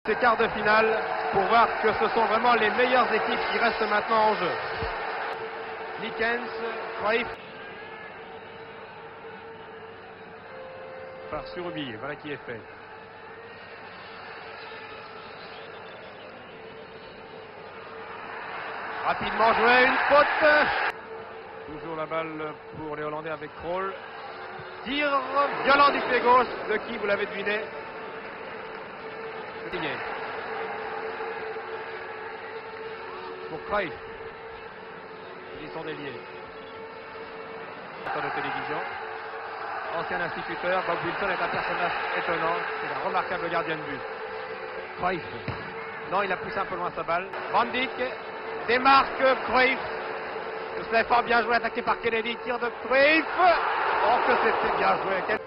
Ces quarts de finale pour voir que ce sont vraiment les meilleures équipes qui restent maintenant en jeu. Likens, Cruyff par Surubi, voilà qui est fait. Rapidement joué, une faute. Toujours la balle pour les Hollandais avec Krol. Tir violent du pied gauche de qui, vous l'avez deviné. C'est gagné. Pour Cruyff. Ils sont déliés. De télévision. Ancien instituteur, Bob Wilson est un personnage étonnant. C'est un remarquable gardien de but. Cruyff. Non, il a poussé un peu loin sa balle. Van Dijk démarque Cruyff. Cela est fort bien joué, attaqué par Kennedy. Tir de Cruyff. Oh, que c'était bien joué.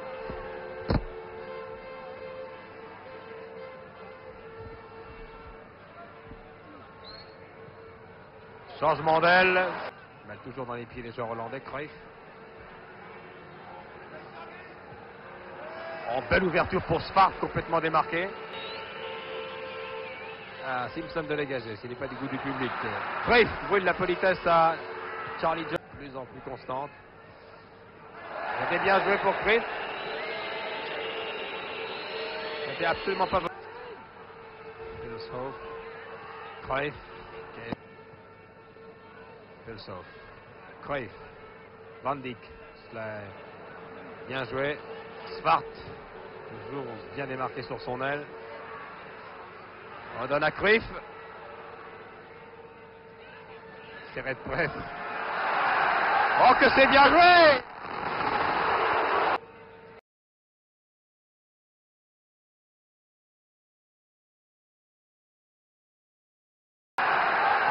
Changement d'aile. Mal toujours dans les pieds des joueurs hollandais. Cruyff. En belle ouverture pour Svart, complètement démarqué. Ah, Simpson de dégager, ce n'est pas du goût du public. Cruyff brûle la politesse à Charlie Jones, de plus en plus constante. C'était bien joué pour Cruyff. C'était absolument pas... Vilshoff. Cruyff. Vilshoff. Cruyff. Van Dijk. Cela est bien joué. Svart. Toujours bien démarqué sur son aile. On donne à Cruyff. Serré de presse. Oh, que c'est bien joué!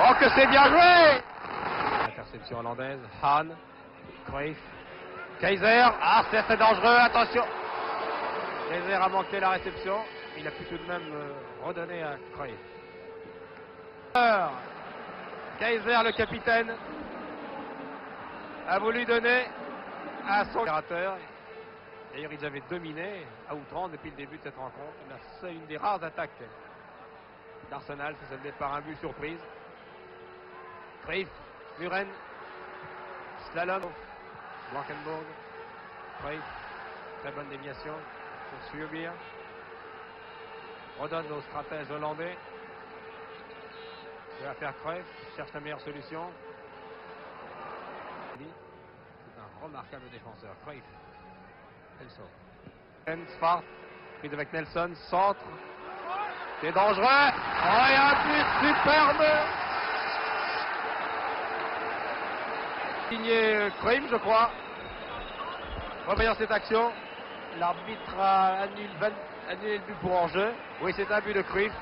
Oh, que c'est bien joué! Interception hollandaise. Hahn. Cruyff. Kaiser. Ah, c'est dangereux, attention! Kaiser a manqué la réception. Il a pu tout de même redonner à Cruyff. Kaiser, le capitaine, a voulu donner à son opérateur. D'ailleurs, ils avaient dominé à outrance depuis le début de cette rencontre. Une des rares attaques d'Arsenal, c'est celle par un but surprise. Cruyff, Muren, Slalom, Blankenburg, Cruyff, très bonne déviation pour Surbir. Redonne au stratège hollandais. Il va faire Cruyff, cherche la meilleure solution. C'est un remarquable défenseur. Cruyff. Nelson. Svart, prise avec Nelson, centre. C'est dangereux. Oh, et un but superbe. Signé Cruyff, je crois. Revoyons cette action. L'arbitre a annulé le but pour hors-jeu. Oui, c'est un but de Cruyff.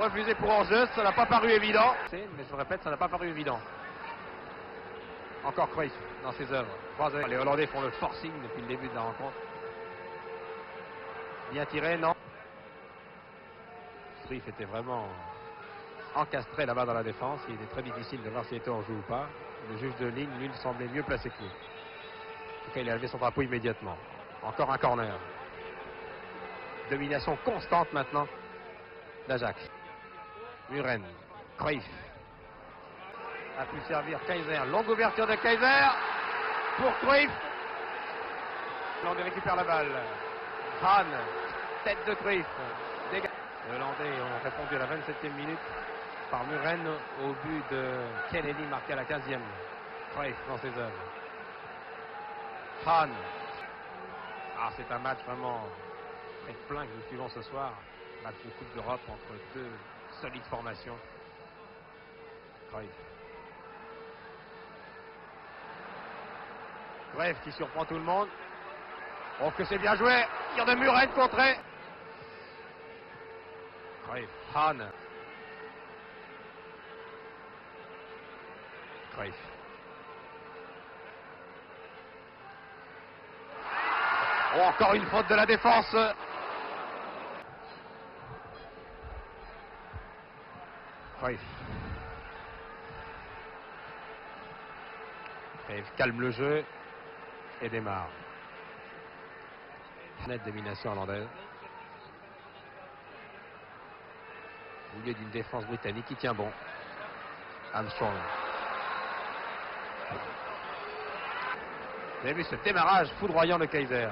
Refusé pour hors-jeu, ça n'a pas paru évident. Mais je répète, ça n'a pas paru évident. Encore Cruyff dans ses œuvres. Les Hollandais font le forcing depuis le début de la rencontre. Bien tiré, non. Cruyff était vraiment encastré là-bas dans la défense. Il était très difficile de voir s'il était en jeu ou pas. Le juge de ligne, lui, semblait mieux placé que lui. En tout cas, il a levé son drapeau immédiatement. Encore un corner. Domination constante maintenant d'Ajax. Muren, Cruyff a pu servir Kaiser. Longue ouverture de Kaiser pour Cruyff. L'Hollandais récupère la balle. Hahn, tête de Cruyff. Les Hollandais ont répondu à la 27e minute par Muren au but de Kennedy marqué à la 15e. Cruyff dans ses œuvres. Hahn. Ah, c'est un match vraiment très plein que nous suivons ce soir. Match de Coupe d'Europe entre deux solides formations. Cruyff. Cruyff qui surprend tout le monde. Oh, que c'est bien joué. Tir de Muren contré. Cruyff. Hahn. Cruyff. Oh, encore une faute de la défense. Cruyff. Cruyff calme le jeu et démarre. Nette domination hollandaise. au milieu d'une défense britannique qui tient bon. Armstrong. Vous avez vu ce démarrage foudroyant de Kaiser.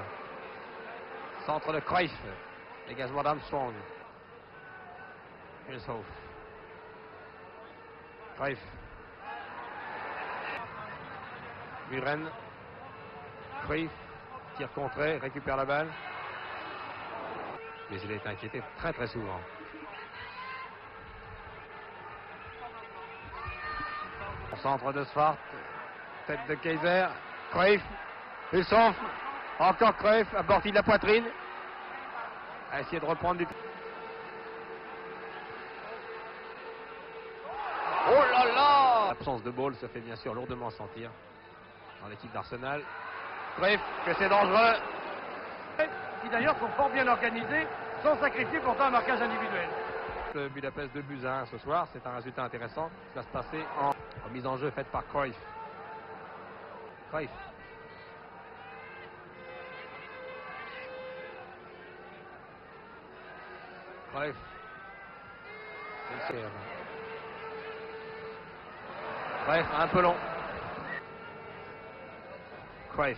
Centre de Cruyff. Dégagement d'Armstrong. Hülshoff. Cruyff. Muren. Cruyff. Tire contré, récupère la balle. Mais il est inquiété très souvent. Au centre de Svart. Tête de Kaiser. Cruyff. Hülshoff. Encore Cruyff. Aborti de la poitrine. A essayé de reprendre du... Oh là là! L'absence de ball se fait bien sûr lourdement sentir dans l'équipe d'Arsenal. Cruyff, que c'est dangereux. Qui d'ailleurs sont fort bien organisés, sans sacrifier pourtant un marquage individuel. Le Budapest 2-1 ce soir, c'est un résultat intéressant. Ça va se passer en mise en jeu faite par Cruyff. Cruyff. Cruyff. Cruyff, un peu long. Cruyff.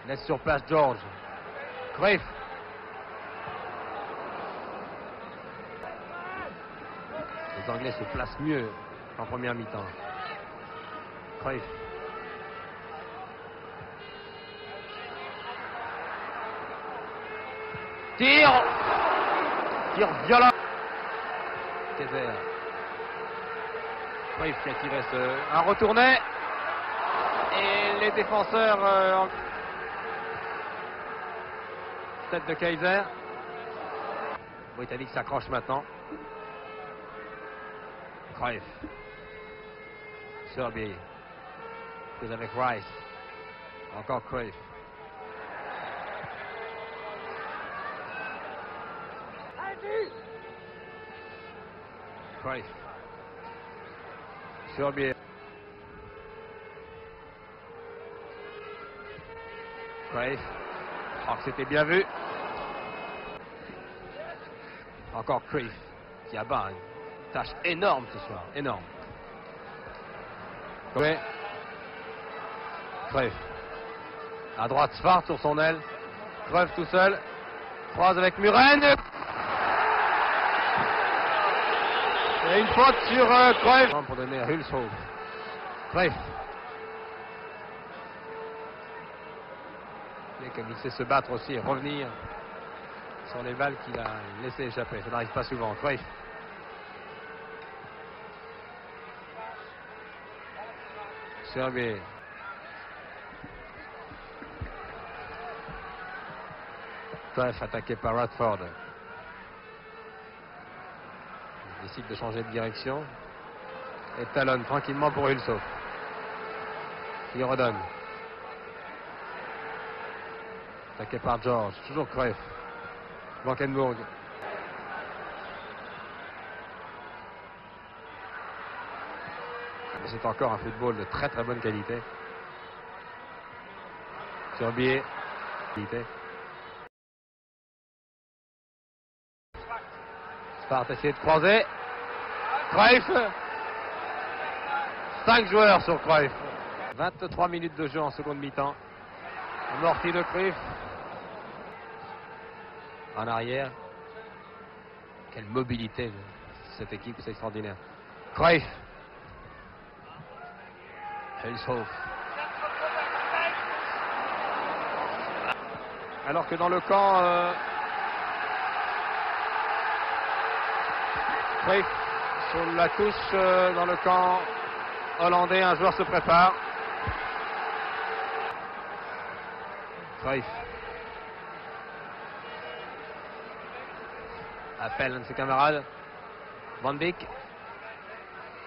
Laisse sur place George. Cruyff. Les Anglais se placent mieux qu'en première mi-temps. Cruyff. Tire violent. Kaiser. Cruyff qui a tiré un retourné. Et les défenseurs... Tête de Kaiser. Britannique s'accroche maintenant. Cruyff. Serbie. Plus avec Rice. Encore Cruyff. Cruyff. Serbie. Cruyff. Oh, c'était bien vu. Encore Cruyff qui abat une tâche énorme ce soir, énorme. Oui. Cruyff. À droite, Svart sur son aile. Cruyff tout seul. Croise avec Muren. Et une faute sur Cruyff. Pour donner à Hülshoff. Cruyff. Et comme il sait se battre aussi et revenir sur les balles qu'il a laissé échapper. Ça n'arrive pas souvent. Cruyff. Serbie. Cruyff attaqué par Radford. Il décide de changer de direction. Et talonne tranquillement pour Hülshoff. Il redonne. Attaqué par George. Toujours Cruyff. Blankenburg. C'est encore un football de très bonne qualité. Serbie. Qualité. Svart essaie de croiser. Cruyff. 5 joueurs sur Cruyff. 23 minutes de jeu en seconde mi-temps. Amorti de Cruyff. En arrière. Quelle mobilité de cette équipe, c'est extraordinaire. Cruyff. Hülshoff. Alors que dans le camp... Cruyff sur la touche dans le camp hollandais, un joueur se prépare. Cruyff. Appelle un de ses camarades. Van Beek.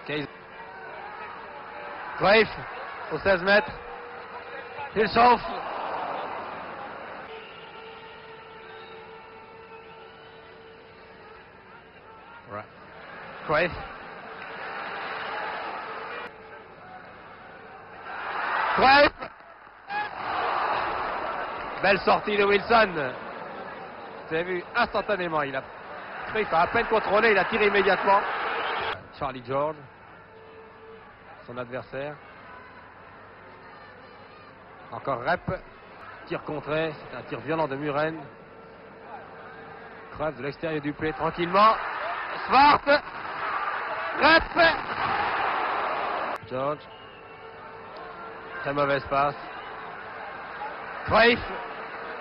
Kaiser. Cruyff au 16 mètres. Hülshoff. Right. Cruyff. Cruyff. Belle sortie de Wilson. Vous avez vu instantanément, il a Cruyff a à peine contrôlé, il a tiré immédiatement. Charlie George, son adversaire. Encore Rep, tir contré, c'est un tir violent de Muren. Cruyff de l'extérieur du pied, tranquillement. Svart, Rep, George, très mauvaise passe. Cruyff,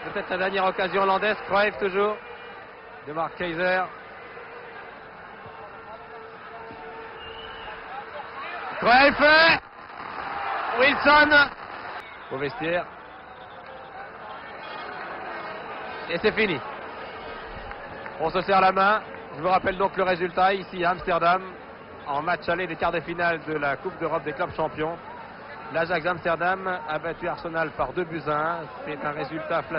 peut-être la dernière occasion hollandaise. Cruyff toujours, de Mark Keizer. Cruyff, Wilson, au vestiaire. Et c'est fini. On se serre la main. Je vous rappelle donc le résultat ici à Amsterdam, en match aller des quarts de finale de la Coupe d'Europe des clubs champions. L'Ajax Amsterdam a battu Arsenal par 2-1. C'est un résultat flagrant.